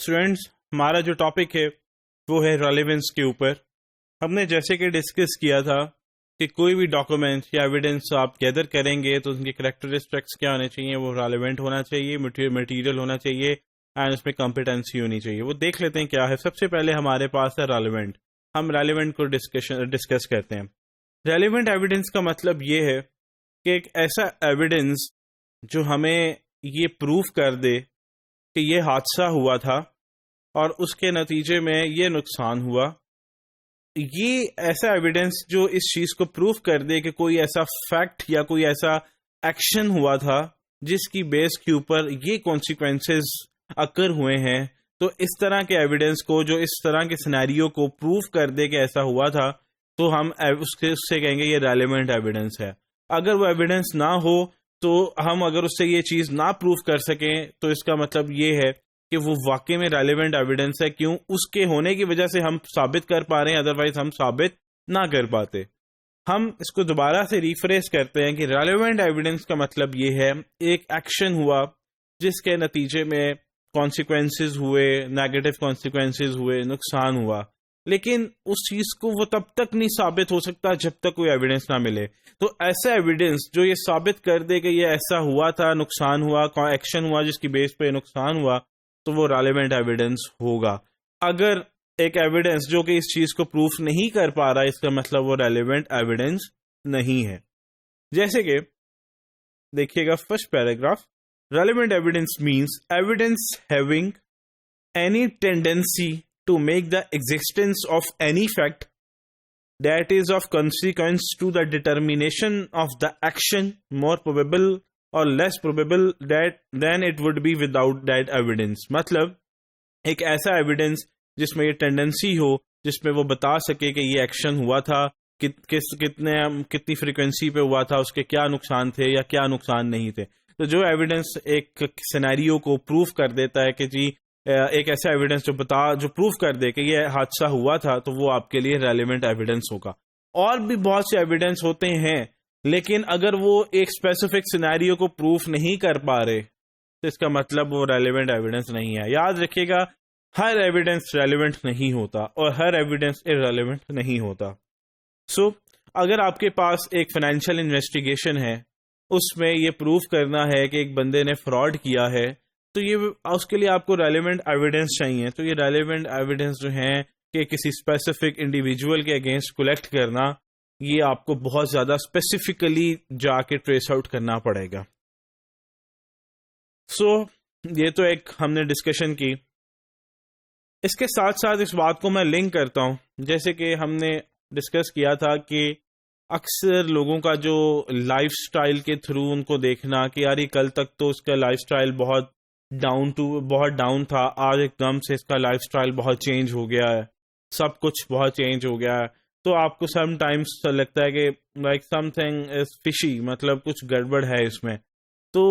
Students, ہمارا جو topic ہے وہ ہے ریلیونس کے اوپر. ہم نے جیسے کہ ڈسکس کیا تھا کہ کوئی بھی ڈاکومنٹ یا ایویڈنس آپ گیدر کریں گے تو ان کی کریکٹرسٹکس کیا ہونے چاہیے، وہ ریلیونٹ ہونا چاہیے، مٹیریل ہونا چاہیے، اینڈ اس میں کمپیٹنسی ہونی چاہیے. وہ دیکھ لیتے ہیں کیا ہے. سب سے پہلے ہمارے پاس ہے ریلیونٹ. ہم ریلیونٹ کو ڈسکس کرتے ہیں. ریلیونٹ ایویڈنس کا مطلب یہ ہے کہ ایک ایسا ایویڈنس جو ہمیں یہ پروف کر دے کہ یہ حادثہ ہوا تھا اور اس کے نتیجے میں یہ نقصان ہوا. یہ ایسا ایویڈنس جو اس چیز کو پروف کر دے کہ کوئی ایسا فیکٹ یا کوئی ایسا ایکشن ہوا تھا جس کی بیس کے اوپر یہ کانسیکوینسز اکر ہوئے ہیں. تو اس طرح کے ایویڈنس کو، جو اس طرح کے سینیریو کو پروف کر دے کہ ایسا ہوا تھا، تو ہم اس سے کہیں گے یہ ریلیونٹ ایویڈنس ہے. اگر وہ ایویڈنس نہ ہو تو ہم اگر اس سے یہ چیز نہ پروف کر سکیں تو اس کا مطلب یہ ہے کہ وہ واقعی میں ریلیونٹ ایویڈنس ہے. کیوں؟ اس کے ہونے کی وجہ سے ہم ثابت کر پا رہے ہیں، ادروائز ہم ثابت نہ کر پاتے. ہم اس کو دوبارہ سے ریفریش کرتے ہیں کہ ریلیونٹ ایویڈنس کا مطلب یہ ہے ایک ایکشن ہوا جس کے نتیجے میں کانسیکوینسز ہوئے، نیگیٹو کانسیکوینسز ہوئے، نقصان ہوا، لیکن اس چیز کو وہ تب تک نہیں ثابت ہو سکتا جب تک کوئی ایویڈنس نہ ملے. تو ایسا ایویڈنس جو یہ ثابت کر دے کہ یہ ایسا ہوا تھا، نقصان ہوا، ایکشن ہوا جس کی بیس پہ نقصان ہوا، تو وہ ریلیونٹ ایویڈنس ہوگا. اگر ایک ایویڈنس جو کہ اس چیز کو پروف نہیں کر پا رہا، اس کا مطلب وہ ریلیونٹ ایویڈنس نہیں ہے. جیسے کہ دیکھیے گا first paragraph. Relevant evidence means evidence having any tendency to make the existence of any fact that is of consequence to the determination of the action more probable or less probable than it would be without that evidence. مطلب ایک ایسا evidence جس میں یہ tendency ہو، جس میں وہ بتا سکے کہ یہ ایکشن ہوا تھا، کتنی فریکوینسی پہ ہوا تھا، اس کے کیا نقصان تھے یا کیا نقصان نہیں تھے. تو جو ایویڈنس ایک سینیریو کو پروف کر دیتا ہے کہ جی ایک ایسا ایویڈنس جو پروف کر دے کہ یہ حادثہ ہوا تھا، تو وہ آپ کے لیے ریلیونٹ ایویڈنس ہوگا. اور بھی بہت سے ایویڈنس ہوتے ہیں، لیکن اگر وہ ایک اسپیسیفک سینیریو کو پروف نہیں کر پا رہے تو اس کا مطلب وہ ریلیونٹ ایویڈنس نہیں ہے. یاد رکھیے گا، ہر ایویڈنس ریلیونٹ نہیں ہوتا اور ہر ایویڈنس ارریلیونٹ نہیں ہوتا. اگر آپ کے پاس ایک فائنینشیل انویسٹیگیشن ہے، اس میں یہ پروف کرنا ہے کہ ایک بندے نے فراڈ کیا ہے، تو یہ اس کے لیے آپ کو ریلیونٹ ایویڈنس چاہیے. تو یہ ریلیونٹ ایویڈنس جو ہیں کہ کسی اسپیسیفک انڈیویجول کے اگینسٹ کلیکٹ کرنا، یہ آپ کو بہت زیادہ اسپیسیفکلی جا کے ٹریس آؤٹ کرنا پڑے گا. یہ تو ایک ہم نے ڈسکشن کی. اس کے ساتھ ساتھ اس بات کو میں لنک کرتا ہوں، جیسے کہ ہم نے ڈسکس کیا تھا کہ اکثر لوگوں کا جو لائف سٹائل کے تھرو ان کو دیکھنا کہ یار کل تک تو اس کا لائف سٹائل بہت ڈاؤن تھا، آج ایک دم سے اس کا لائف سٹائل بہت چینج ہو گیا ہے، سب کچھ بہت چینج ہو گیا ہے. تو آپ کو سم ٹائمس لگتا ہے کہ لائک سم تھنگ از فشی، مطلب کچھ گڑبڑ ہے اس میں. تو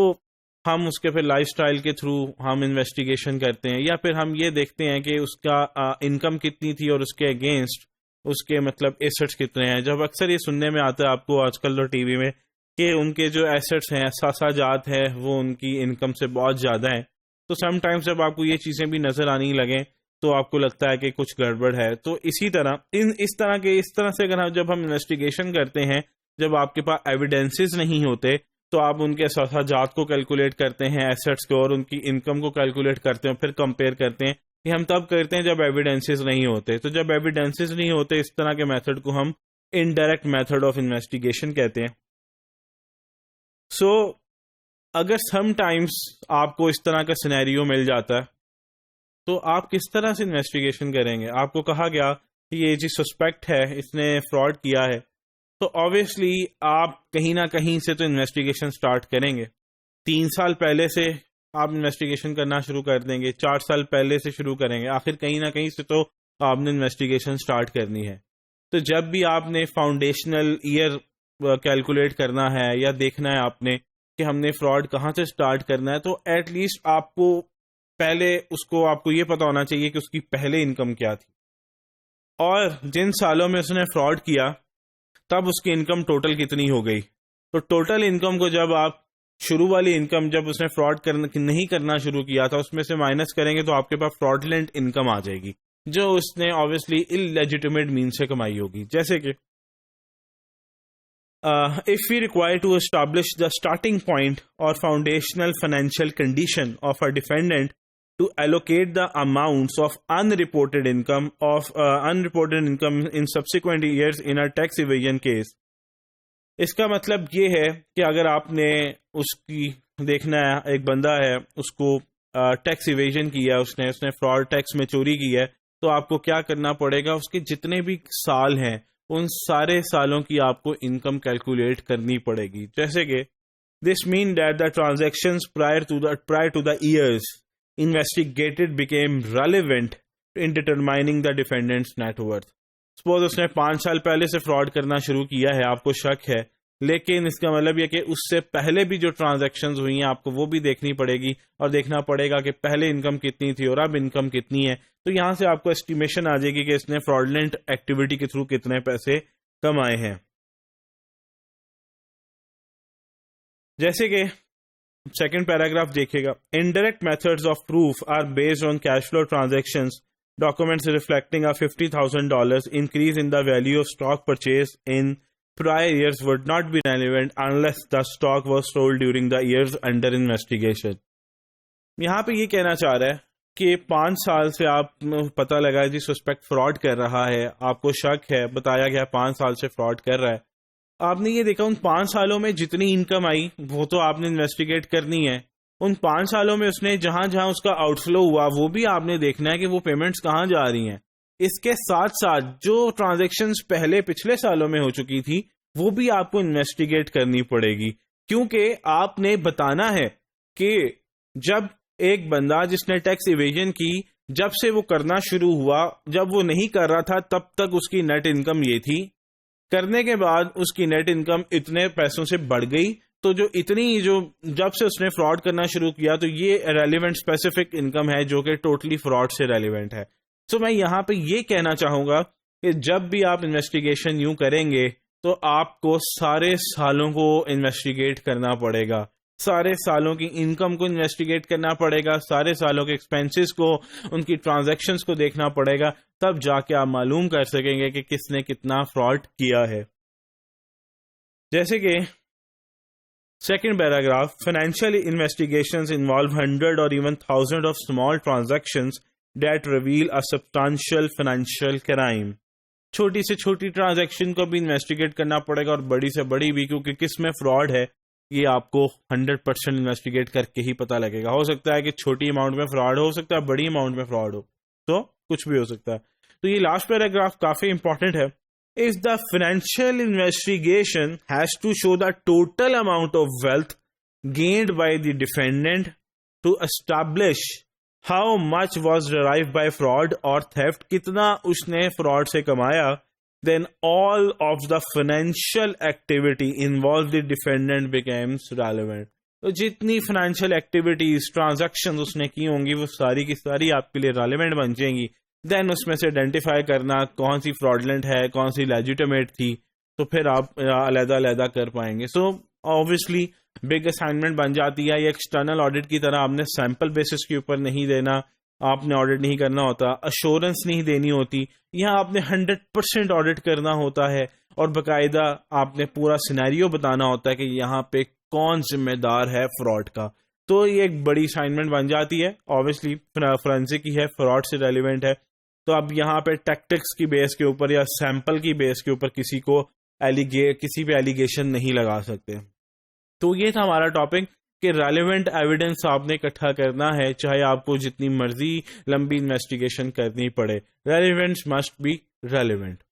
ہم اس کے پھر لائف سٹائل کے تھرو ہم انویسٹیگیشن کرتے ہیں، یا پھر ہم یہ دیکھتے ہیں کہ اس کا انکم کتنی تھی اور اس کے اگینسٹ اس کے مطلب ایسٹس کتنے ہیں. جب اکثر یہ سننے میں آتا ہے آپ کو آج کل تو ٹی وی میں کہ ان کے جو ایسٹس ہیں، ساساجات ہیں، وہ ان کی انکم سے بہت زیادہ ہیں. تو سم ٹائمز جب آپ کو یہ چیزیں بھی نظر آنے لگیں تو آپ کو لگتا ہے کہ کچھ گڑبڑ ہے. تو اسی طرح اس طرح سے اگر جب ہم انویسٹیگیشن کرتے ہیں، جب آپ کے پاس ایویڈنسز نہیں ہوتے تو آپ ان کے ساساجات کو کیلکولیٹ کرتے ہیں، ایسٹس کو، اور ان کی انکم کو کیلکولیٹ کرتے ہیں، پھر کمپیئر کرتے ہیں. کہ ہم تب کرتے ہیں جب ایویڈنسز نہیں ہوتے. تو جب ایویڈنسز نہیں ہوتے، اس طرح کے میتھڈ کو ہم انڈائریکٹ میتھڈ آف انویسٹیگیشن کہتے ہیں. اگر سم ٹائمز آپ کو اس طرح کا سینیریو مل جاتا ہے تو آپ کس طرح سے انویسٹیگیشن کریں گے؟ آپ کو کہا گیا کہ یہ جی سسپیکٹ ہے، اس نے فراڈ کیا ہے، تو آبویسلی آپ کہیں نہ کہیں سے تو انویسٹیگیشن سٹارٹ کریں گے. 3 سال پہلے سے آپ انویسٹیگیشن کرنا شروع کر دیں گے، 4 سال پہلے سے شروع کریں گے، آخر کہیں نہ کہیں سے تو آپ نے انویسٹیگیشن سٹارٹ کرنی ہے. تو جب بھی آپ نے فاؤنڈیشنل ایئر کیلکولیٹ کرنا ہے یا دیکھنا ہے آپ نے کہ ہم نے فراڈ کہاں سے سٹارٹ کرنا ہے، تو ایٹ لیسٹ آپ کو پہلے آپ کو یہ پتا ہونا چاہیے کہ اس کی پہلے انکم کیا تھی، اور جن سالوں میں اس نے فراڈ کیا تب اس کی انکم ٹوٹل کتنی ہو گئی. تو ٹوٹل انکم کو جب آپ شروع والی انکم جب اس نے فراڈ نہیں کرنا شروع کیا تھا اس میں سے مائنس کریں گے تو آپ کے پاس فراڈلنٹ انکم آ جائے گی جو اس نے obviously illegitimate مین سے کمائی ہوگی. جیسے کہ if we require to establish the starting point or foundational financial condition of a defendant to allocate the amounts of unreported income in subsequent years in a tax evasion case. اس کا مطلب یہ ہے کہ اگر آپ نے اس کی دیکھنا ہے ایک بندہ ہے اس کو ٹیکس ایویژن کیا اس نے فراڈ ٹیکس میں چوری کی ہے تو آپ کو کیا کرنا پڑے گا اس کے جتنے بھی سال ہیں ان سارے سالوں کی آپ کو انکم کیلکولیٹ کرنی پڑے گی. جیسے کہ this mean that the transactions prior to the years investigated became relevant in determining the defendant's net worth. Suppose اس نے 5 سال پہلے سے فراڈ کرنا شروع کیا ہے آپ کو شک ہے لیکن اس کا مطلب یہ کہ اس سے پہلے بھی جو ٹرانزیکشنز ہوئی ہیں آپ کو وہ بھی دیکھنی پڑے گی اور دیکھنا پڑے گا کہ پہلے انکم کتنی تھی اور اب انکم کتنی ہے. تو یہاں سے آپ کو اسٹیمیشن آ جائے گی کہ اس نے فراڈلنٹ ایکٹیویٹی کے تھرو کتنے پیسے کمائے ہیں. جیسے کہ سیکنڈ پیراگراف دیکھے گا indirect methods of proof are based on cash flow transactions documents reflecting a $50,000 increase in the value of stock purchased in prior years would not be relevant unless the stock was sold during the years under investigation. یہاں پہ یہ کہنا چاہ رہا ہے کہ 5 سال سے آپ پتہ لگا جی سسپیکٹ فراڈ کر رہا ہے آپ کو شک ہے بتایا گیا 5 سال سے فراڈ کر رہا ہے آپ نے یہ دیکھا ان 5 سالوں میں جتنی انکم آئی وہ تو آپ نے انویسٹیگیٹ کرنی ہے. ان 5 سالوں میں اس نے جہاں جہاں اس کا آؤٹ فلو ہوا وہ بھی آپ نے دیکھنا ہے کہ وہ پیمنٹس کہاں جا رہی ہیں. اس کے ساتھ ساتھ جو ٹرانزیکشنز پچھلے سالوں میں ہو چکی تھی وہ بھی آپ کو انویسٹیگیٹ کرنی پڑے گی کیونکہ آپ نے بتانا ہے کہ جب ایک بندہ جس نے ٹیکس ایویژن کی جب سے وہ کرنا شروع ہوا جب وہ نہیں کر رہا تھا تب تک اس کی نیٹ انکم یہ تھی کرنے کے بعد اس کی نیٹ انکم اتنے پیسوں سے بڑھ گئی تو جو جب سے اس نے فراڈ کرنا شروع کیا تو یہ ریلیونٹ اسپیسیفک انکم ہے جو کہ ٹوٹلی فراڈ سے ریلیونٹ ہے. سو میں یہاں پہ یہ کہنا چاہوں گا کہ جب بھی آپ انویسٹیگیشن یوں کریں گے تو آپ کو سارے سالوں کو انویسٹیگیٹ کرنا پڑے گا سارے سالوں کی انکم کو انویسٹیگیٹ کرنا پڑے گا سارے سالوں کے ایکسپینسز کو ان کی ٹرانزیکشنز کو دیکھنا پڑے گا تب جا کے آپ معلوم کر سکیں گے کہ کس نے کتنا فراڈ کیا ہے. جیسے کہ Second paragraph, financial investigations involve hundreds or even thousands of small transactions that reveal a substantial financial crime. چھوٹی سے چھوٹی ٹرانزیکشن کو بھی انویسٹیگیٹ کرنا پڑے گا اور بڑی سے بڑی بھی کیونکہ کس میں فراڈ ہے یہ آپ کو 100% انویسٹیگیٹ کر کے ہی پتہ لگے گا. ہو سکتا ہے کہ چھوٹی اماؤنٹ میں فراڈ ہو سکتا ہے بڑی اماؤنٹ میں فراڈ ہو تو کچھ بھی ہو سکتا ہے. تو یہ لاسٹ پیراگراف کافی امپورٹنٹ ہے. If the financial investigation has to show the total amount of wealth gained by the defendant to establish how much was derived by fraud or theft, kitna usne fraud se kamaya, then all of the financial activity involved the defendant becomes relevant. تو جتنی financial activities transaction اس نے کی ہوں گی وہ ساری کی ساری آپ کے لیے ریلیونٹ بن جائیں گی. دین اس میں سے آئیڈینٹیفائی کرنا کون سی فراڈلنٹ ہے کون سی لیجیٹمیٹ تھی تو پھر آپ علیحدہ کر پائیں گے. سو obviously بگ اسائنمنٹ بن جاتی ہے. یہ ایکسٹرنل آڈٹ کی طرح آپ نے سیمپل بیسس کے اوپر نہیں دینا آپ نے آڈٹ نہیں کرنا ہوتا اشورنس نہیں دینی ہوتی. یہاں آپ نے 100% آڈٹ کرنا ہوتا ہے اور باقاعدہ آپ نے پورا سینیریو بتانا ہوتا ہے کہ یہاں پہ کون ذمہ دار ہے فراڈ کا. تو یہ ایک بڑی اسائنمنٹ بن جاتی ہے. obviously فورینسک کی ہے فراڈ سے ریلیونٹ ہے تو اب یہاں پہ ٹیکٹکس کی بیس کے اوپر یا سیمپل کی بیس کے اوپر کسی پہ ایلیگیشن نہیں لگا سکتے. تو یہ تھا ہمارا ٹاپک کہ ریلیونٹ ایویڈنس آپ نے اکٹھا کرنا ہے چاہے آپ کو جتنی مرضی لمبی انویسٹیگیشن کرنی پڑے. Relevance must be relevant.